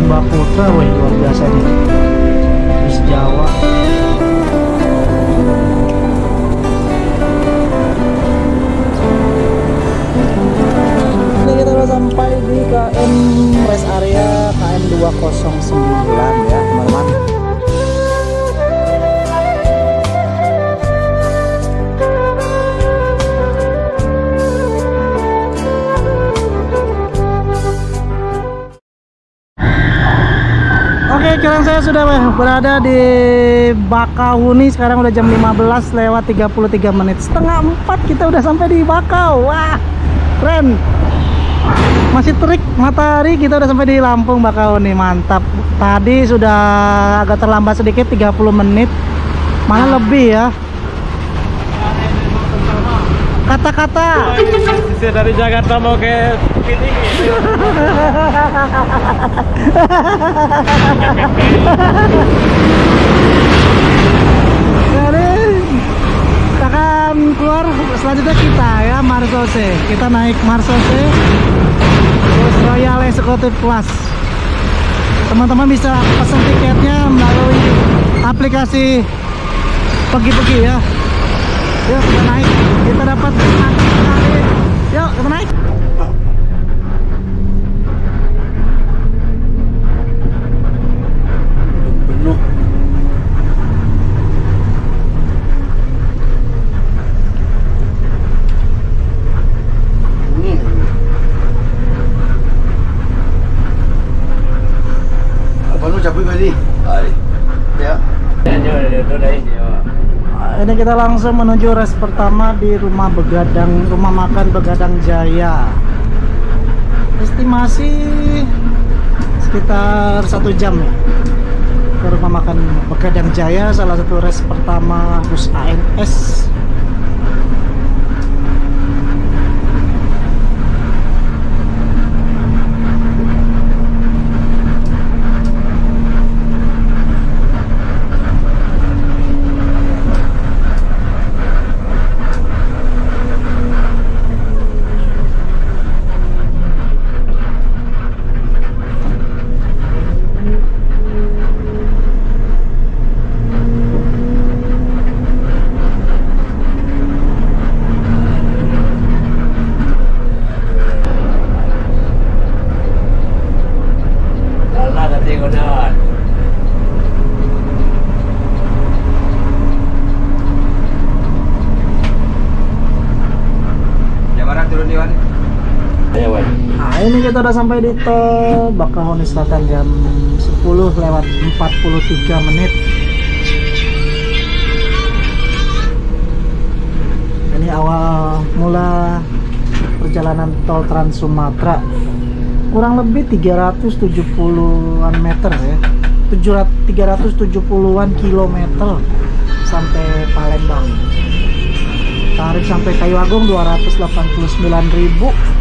Mbak Putra, wih luar biasa nih. Bis Jawa. Ini kita udah sampai di KM rest area KM 209 ya teman-teman. Oke, sekarang saya sudah berada di Bakauheni. Sekarang udah jam 15 lewat 33 menit. Setengah 4 kita udah sampai di Bakau. Wah, keren. Masih terik matahari, kita udah sampai di Lampung Bakauheni. Mantap. Tadi sudah agak terlambat sedikit 30 menit. Malah lebih ya. Kata-kata dari Jakarta mau ke Bukit ini. Jadi kita akan keluar, selanjutnya kita ya Marsose. Kita naik Marsose terus Royal Executive Class. Teman-teman bisa pesan tiketnya melalui aplikasi Pergi-Pergi ya. Yuk kita naik, kita dapat sekali. Yuk kita naik. Penuh. Apa lu capek kali? Ya. Ini kita langsung menuju res pertama di rumah makan Begadang Jaya. Estimasi sekitar 1 jam ya ke rumah makan Begadang Jaya, salah satu res pertama bus ANS. Nah, ini kita udah sampai di tol Bakauheni Selatan jam 10 lewat 43 menit. Ini awal mula perjalanan tol Trans Sumatera. Kurang lebih 370-an meter ya. 370-an kilometer sampai Palembang. Tarif sampai Kayu Agung 289.000.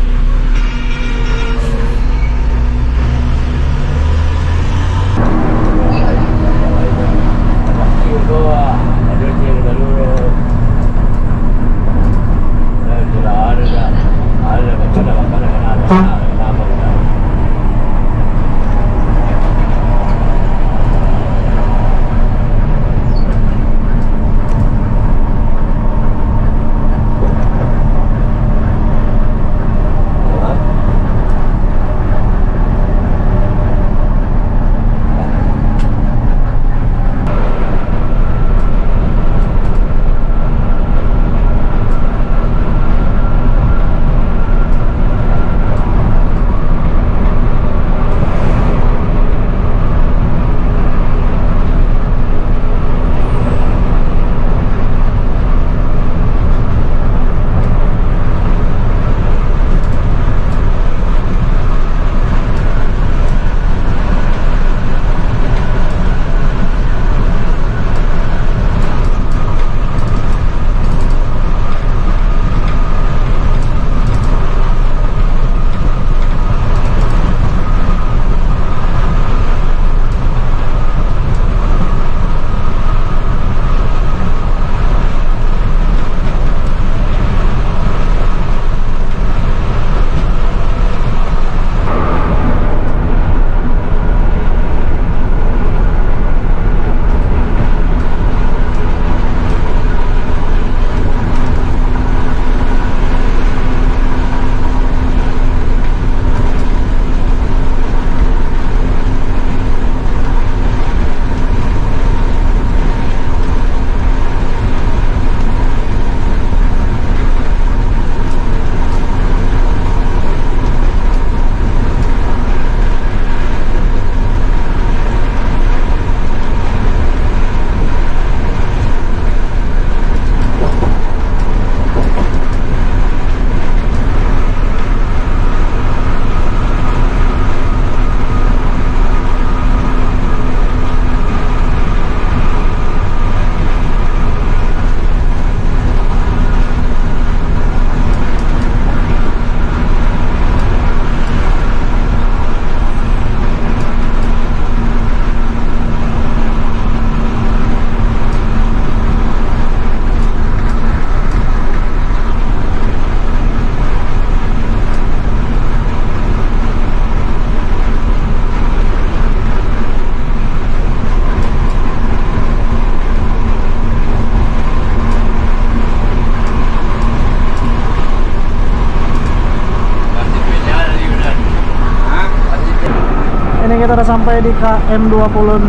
kita udah sampai di KM 26.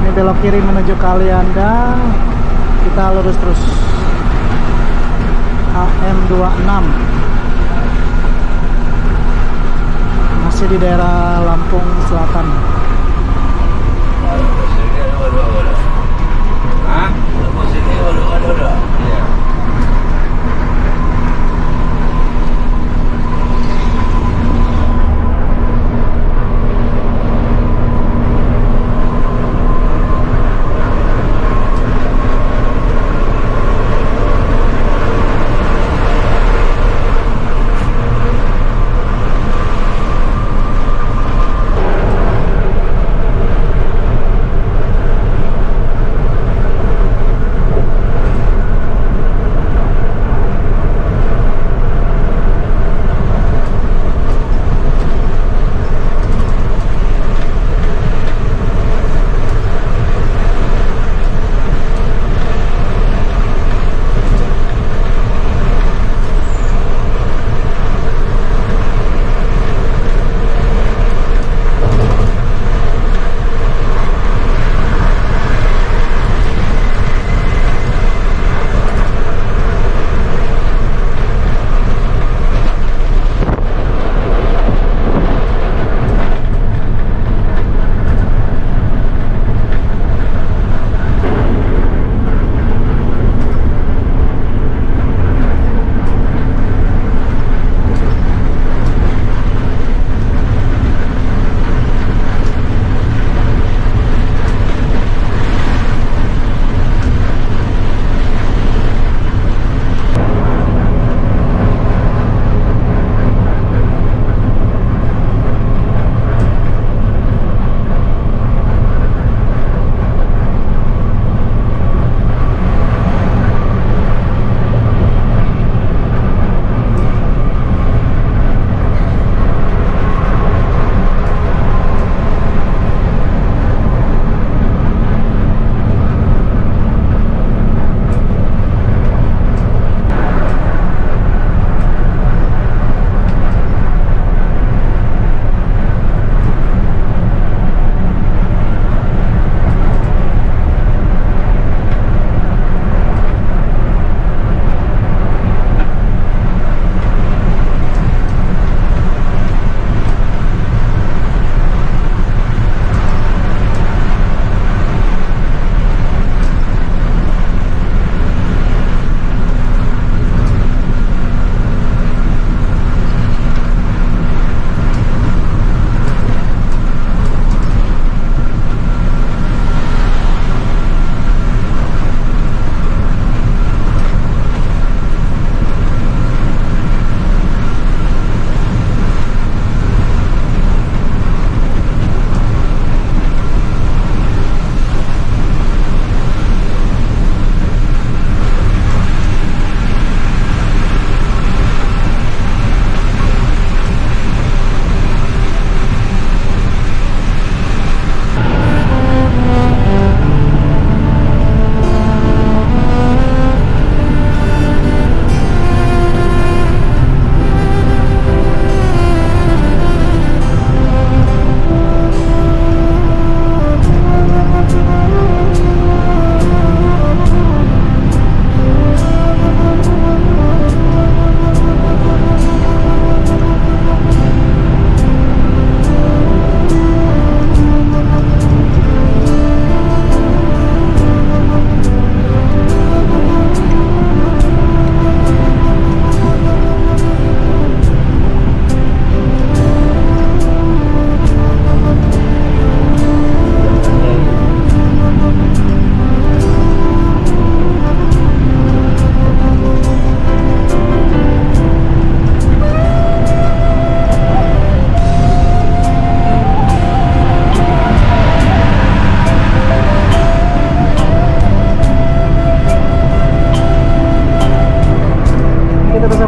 Ini belok kiri menuju Kalianda. Kita lurus terus. KM 26. Masih di daerah Lampung Selatan. Hah? Iya.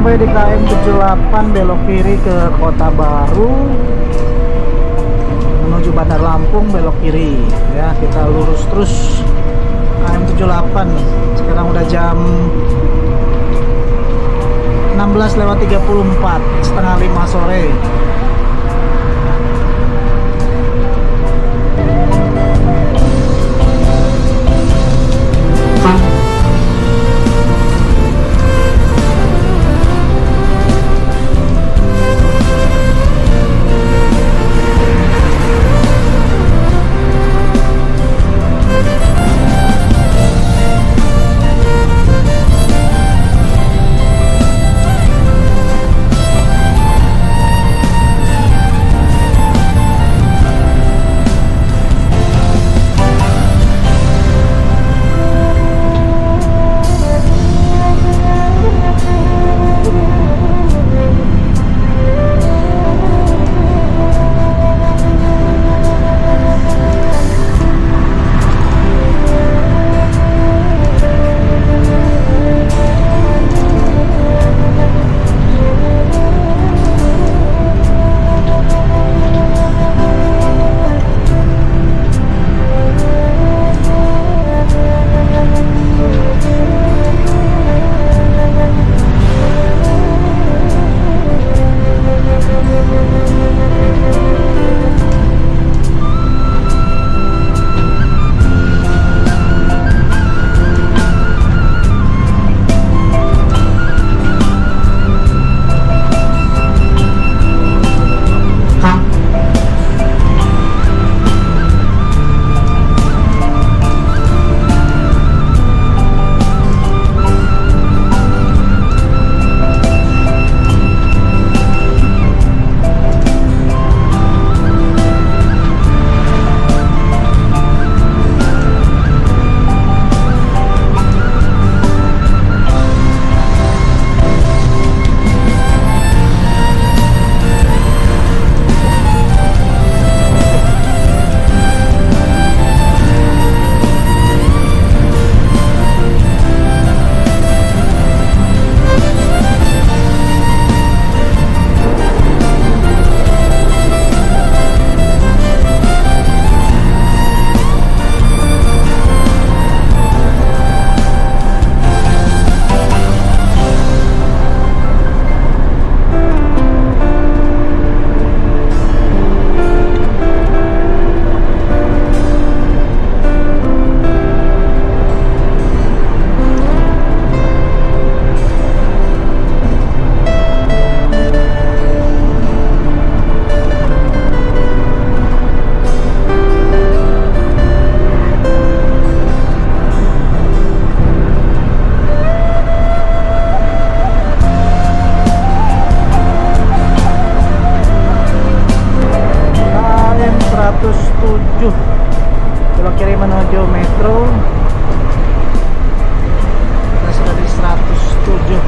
sampai di KM 78 belok kiri ke Kota Baru menuju Bandar Lampung, belok kiri ya. Kita lurus terus KM 78 nih. Sekarang udah jam 16:34, setengah 5 sore. menuju Metro. Kita sudah di 107.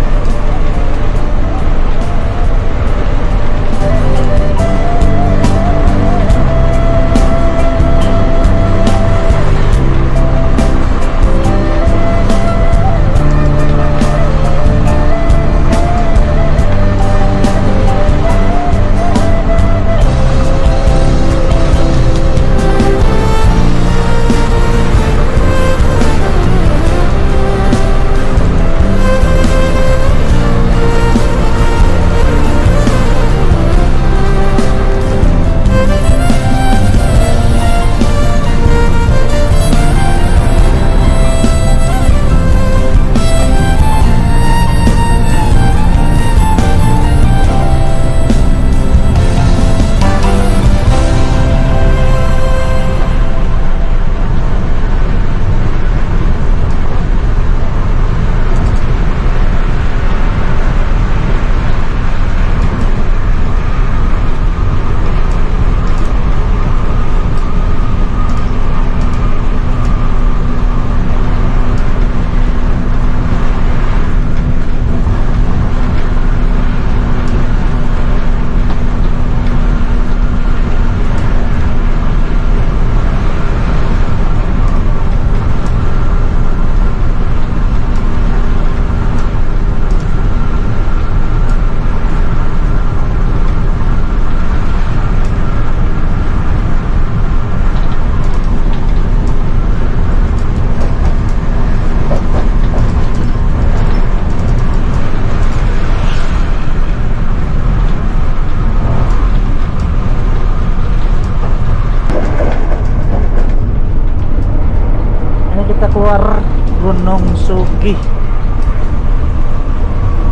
Keluar Gunung Sugih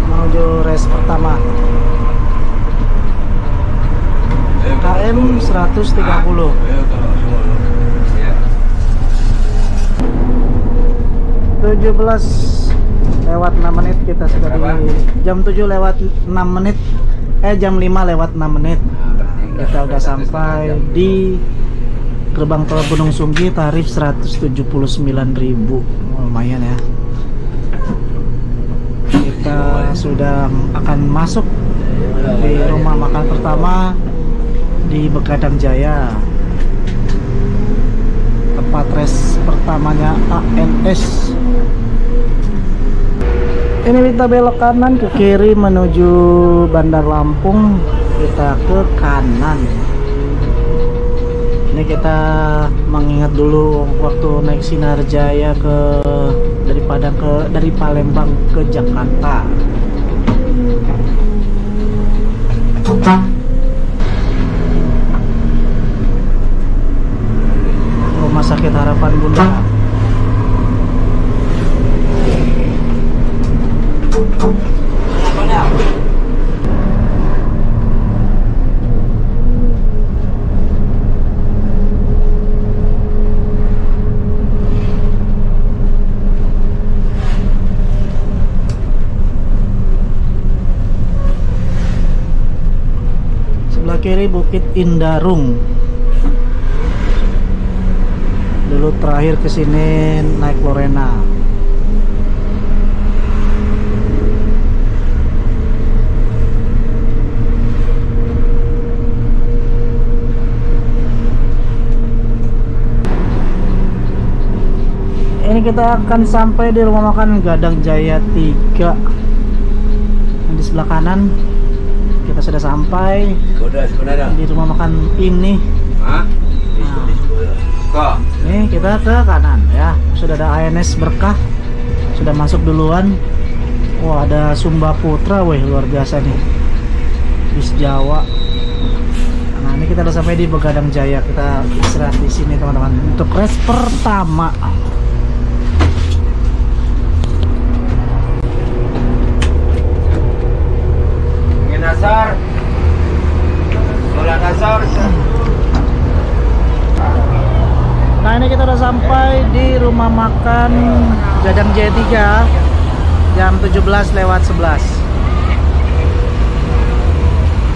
menuju race pertama KM 130. 17:06 kita sudah di jam 7 lewat 6 menit jam 5 lewat 6 menit kita udah sampai di gerbang tol Gunung Sugih. Tarif 179.000. Lumayan ya. Kita sudah akan masuk di rumah makan pertama di Begadang Jaya, tempat race pertamanya ANS. Ini kita belok kanan, ke kiri menuju Bandar Lampung. Kita ke kanan. Ini kita mengingat dulu waktu naik Sinar Jaya dari Palembang ke Jakarta. Rumah Sakit Harapan Bunda. Kiri Bukit Indarung. Dulu terakhir kesini naik Lorena. Ini kita akan sampai di rumah makan Gadang Jaya 3 di sebelah kanan. Kita sudah sampai di rumah makan ini. Nih kita ke kanan ya. Sudah ada ANS Berkah. Sudah masuk duluan. Wah, ada Sumba Putra, weh, luar biasa nih. Bis Jawa. Nah, ini kita udah sampai di Begadang Jaya. Kita istirahat di sini teman-teman untuk race pertama. Nasar. Nasar. Nah, ini kita udah sampai di rumah makan Gadang Jaya 3 jam 17:11.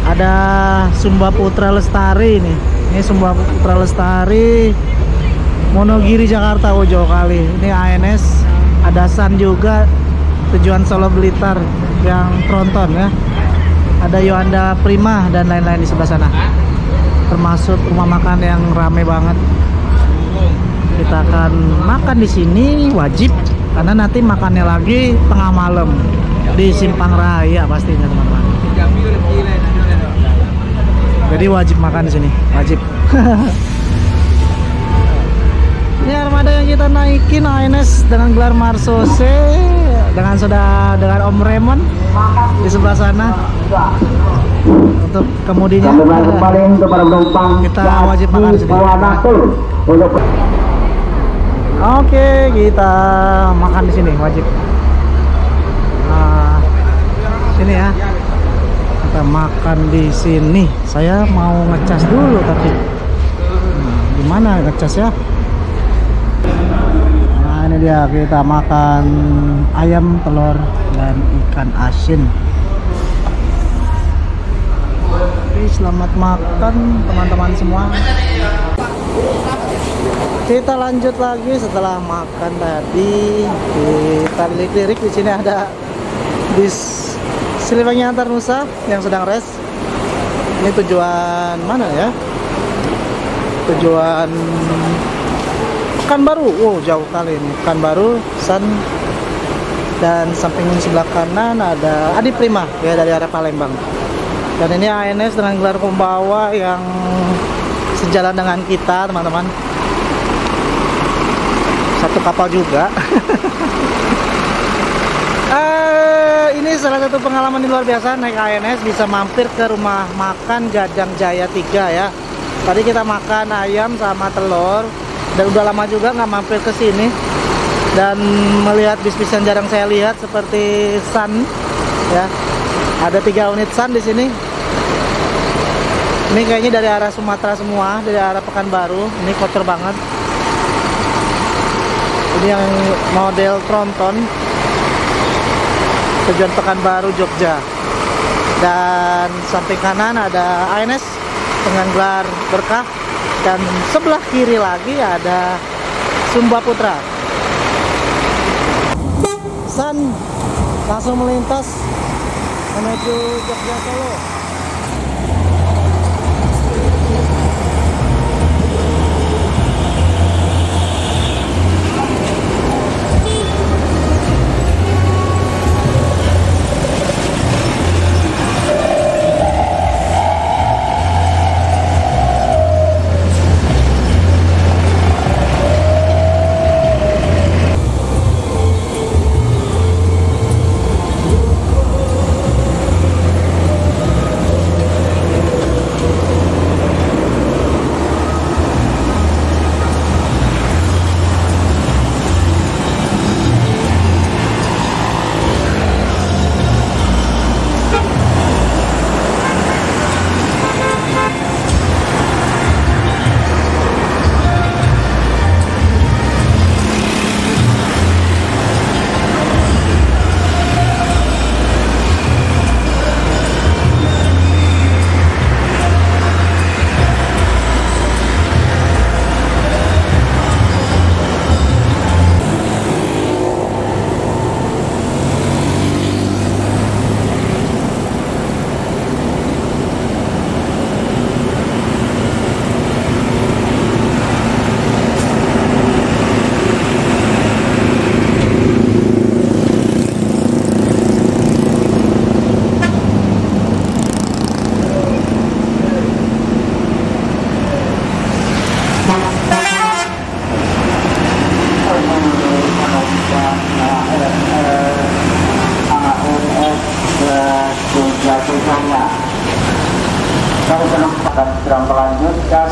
Ada Sumba Putra Lestari nih. Ini Sumba Putra Lestari Monogiri Jakarta. Oh, jauh kali. Ini ANS, ada Sun juga, tujuan Solo Blitar yang tronton ya. Ada Yoanda Prima dan lain-lain di sebelah sana. Termasuk rumah makan yang rame banget. Kita akan makan di sini wajib, karena nanti makannya lagi tengah malam di Simpang Raya pastinya teman-teman. Jadi wajib makan di sini, wajib. Ini armada yang kita naikin ANS dengan gelar Marsose, dengan Om Raymond di sebelah sana. Untuk kemudinya kita wajib makan di sini. Oke, kita makan di sini wajib. Nah, sini ya. Kita makan di sini. Saya mau ngecas dulu tapi gimana ngecas ya? Nah, ini dia, kita makan ayam, telur, dan ikan asin. Oke, selamat makan teman-teman semua. Kita lanjut lagi setelah makan tadi. Kita lirik-lirik, di sini ada bis Siliwangi Antar Nusa yang sedang rest. Ini tujuan mana ya? Tujuan Pekanbaru. Wow, jauh kali ini. Pekanbaru, Sun, dan samping sebelah kanan ada Adi Prima ya, dari arah Palembang. Dan ini ANS dengan gelar pembawa yang sejalan dengan kita teman-teman. Satu kapal juga. Ini salah satu pengalaman yang luar biasa naik ANS, bisa mampir ke rumah makan Gadang Jaya 3 ya. Tadi kita makan ayam sama telur, dan udah lama juga nggak mampir ke sini. Dan melihat bis-bis yang jarang saya lihat seperti Sun ya. Ada 3 unit Sun di sini. Ini kayaknya dari arah Sumatera semua, dari arah Pekanbaru. Ini kotor banget. Ini yang model tronton, tujuan Pekanbaru Jogja. Dan samping kanan ada ANS dengan gelar Berkah, dan sebelah kiri lagi ada Sumba Putra. Sun langsung melintas menuju Jogja Solo.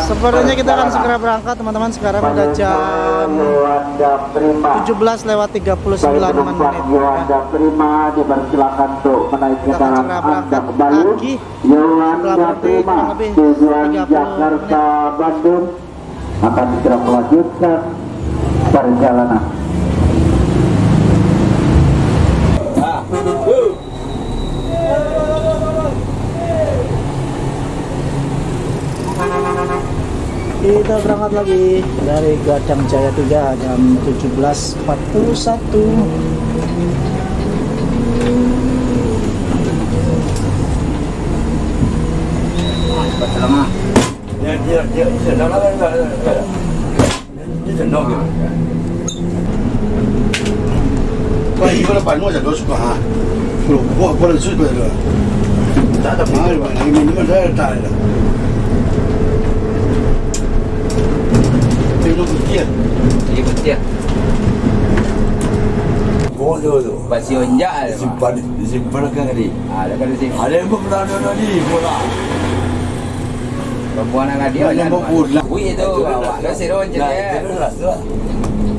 Sepertinya kita akan segera berangkat teman-teman. Sekarang udah jam 17 lewat 39 menit Yoanda Prima dipersilakan untuk menaiki kita akan segera berangkat lagi Yoanda Prima tujuan Jakarta Bandung akan segera melanjutkan perjalanan. Kita berangkat lagi dari Gadang Jaya 3 jam 17.41. Lama. Dia senang lah kan. Dia senang ke. Kau ini kalau pan saya dosa kah? Kalau boleh sulit betul. Tak ada mahal pan. Ini minum saya tak ada. Itu betul. Ini betul. Kau tu. Pasti onjak. Simpan kan tadi. Ada kan sini. Ada yang berada ni bola. Perempuan dengan dia Yang berpulang. Wih itu awak dah seron je dia. Lah.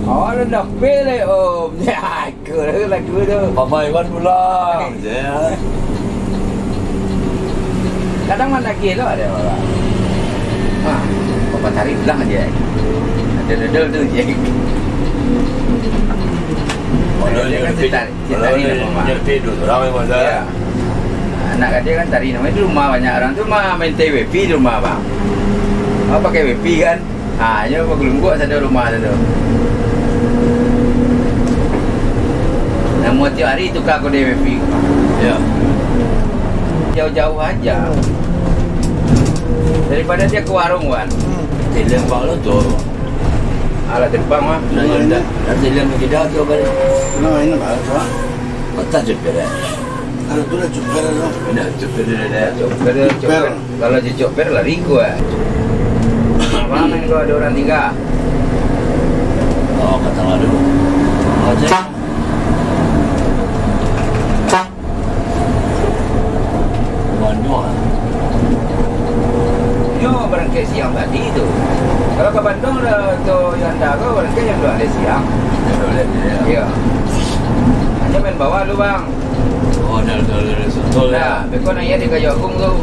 Oh dah pilih om. Ya ke lagu tu. Pamai wan pula. Kadang mana lagi tu ada orang. Ha, papa tarik belah je. Ada tu je. Dia kan dia tidur ramai masa. Anak dia kan tadi namanya di rumah banyak orang tu mah main TWP di rumah bang. Oh pakai WP kan? Hanya pakai lumbuk ada rumah tu. Namun tiap hari tukar kode WP. Ya. Jauh-jauh aja. Daripada dia ke warung kan. Tilang bang tu. Alat terbang mah. Nanti tilang kita tu balik. Nah ini bang tu. Mata jepit. Kalau tu dah jepit tu. Nak jepit dia. Jepit. Kalau jepit lari gua. Mana kau ada orang tinggal? Oh kata ada. Aja. Bandung. Yo berangkat siang tadi tu. Kalau ke Bandung tu yang dah kau berangkat yang dua siang. Ya. Hanya main bawah lu bang. Oh dah betul Nah, bekon ayah di Kayu Agung tu.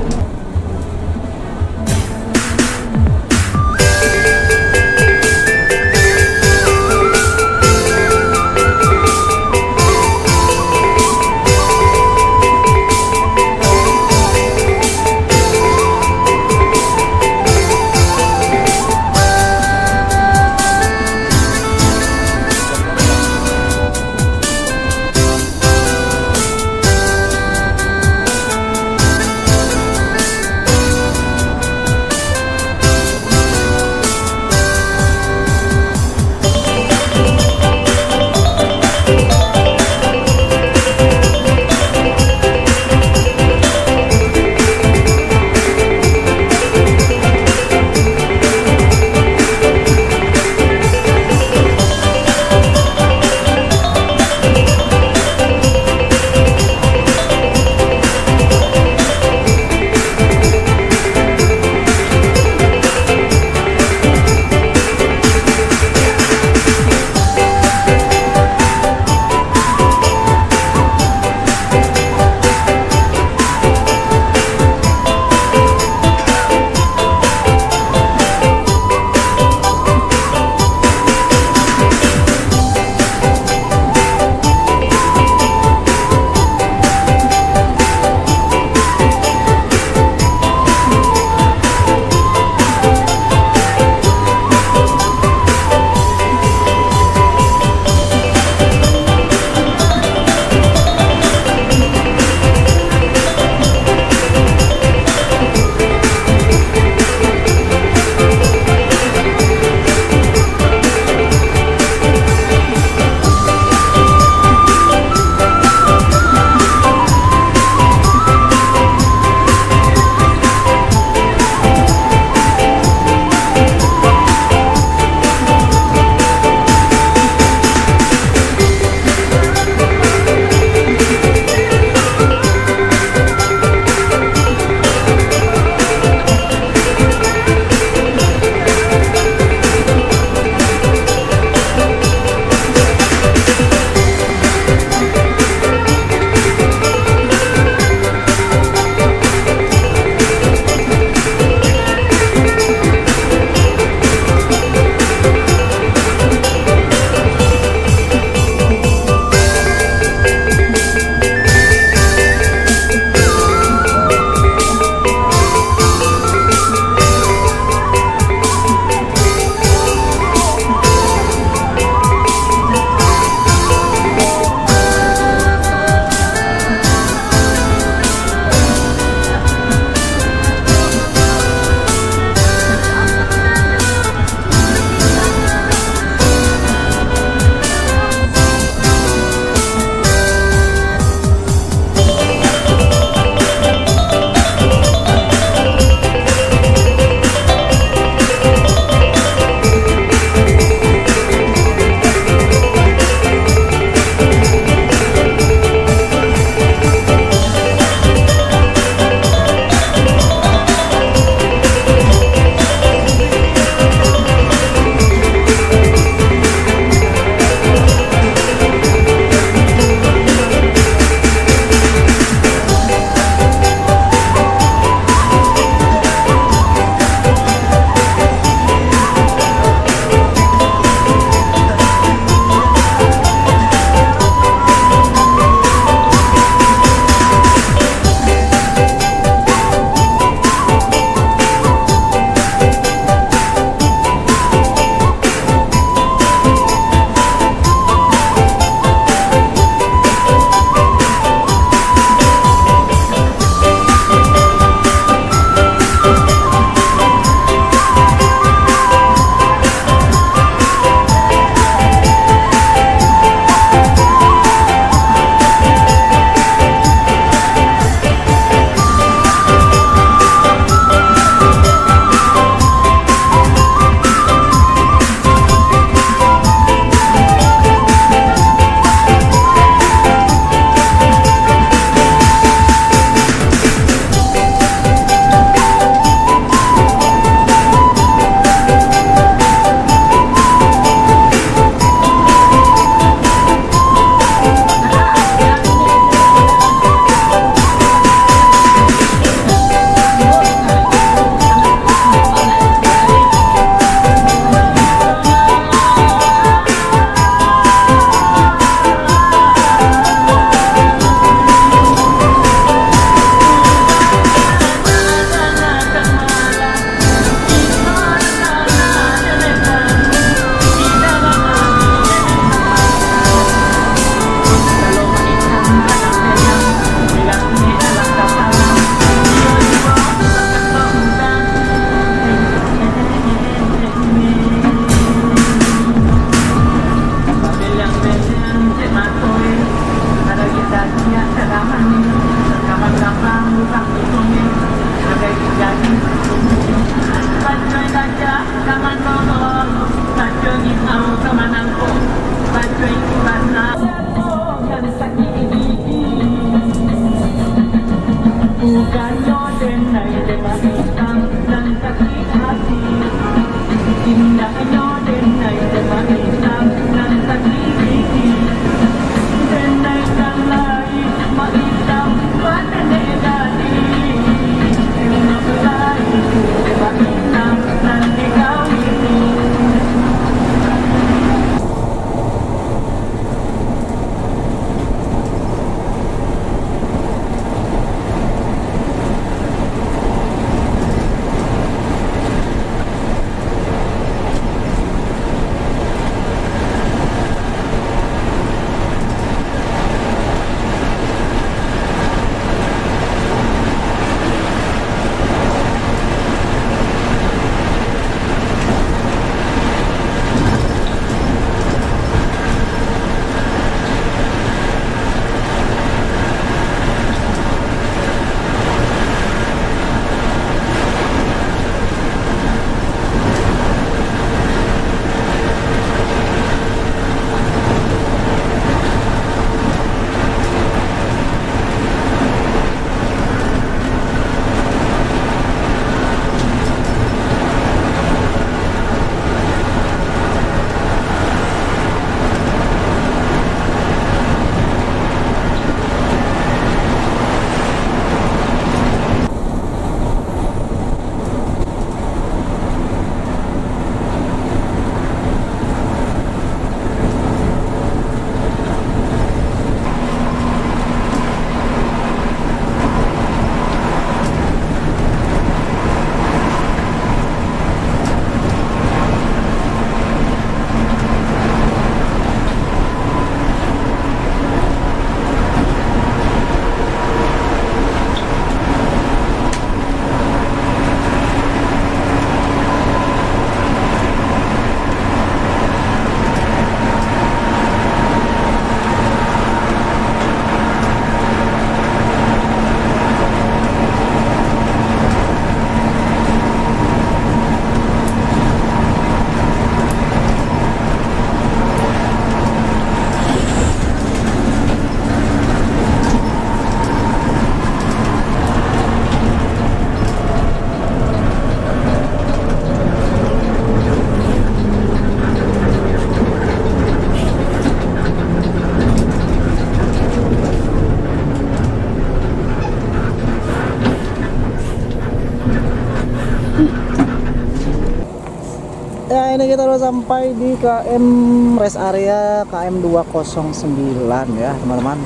udah sampai di KM rest area KM 209 ya teman-teman.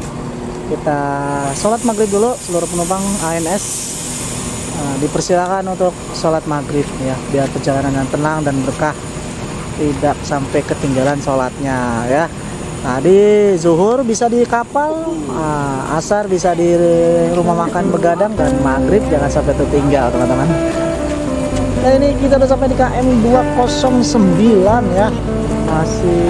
Kita sholat maghrib dulu, seluruh penumpang ANS dipersilakan untuk sholat maghrib ya, biar perjalanan yang tenang dan berkah, tidak sampai ketinggalan sholatnya ya. Tadi zuhur bisa di kapal, asar bisa di rumah makan begadang, dan maghrib jangan sampai tertinggal teman-teman. Nah ini kita udah sampai di KM 209 ya. Masih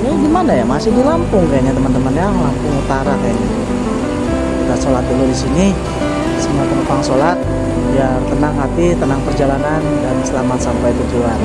ini di mana ya? Masih di Lampung kayaknya teman-teman ya, Lampung Utara kayaknya. Kita sholat dulu di sini. Semua penumpang sholat biar tenang hati, tenang perjalanan, dan selamat sampai tujuan.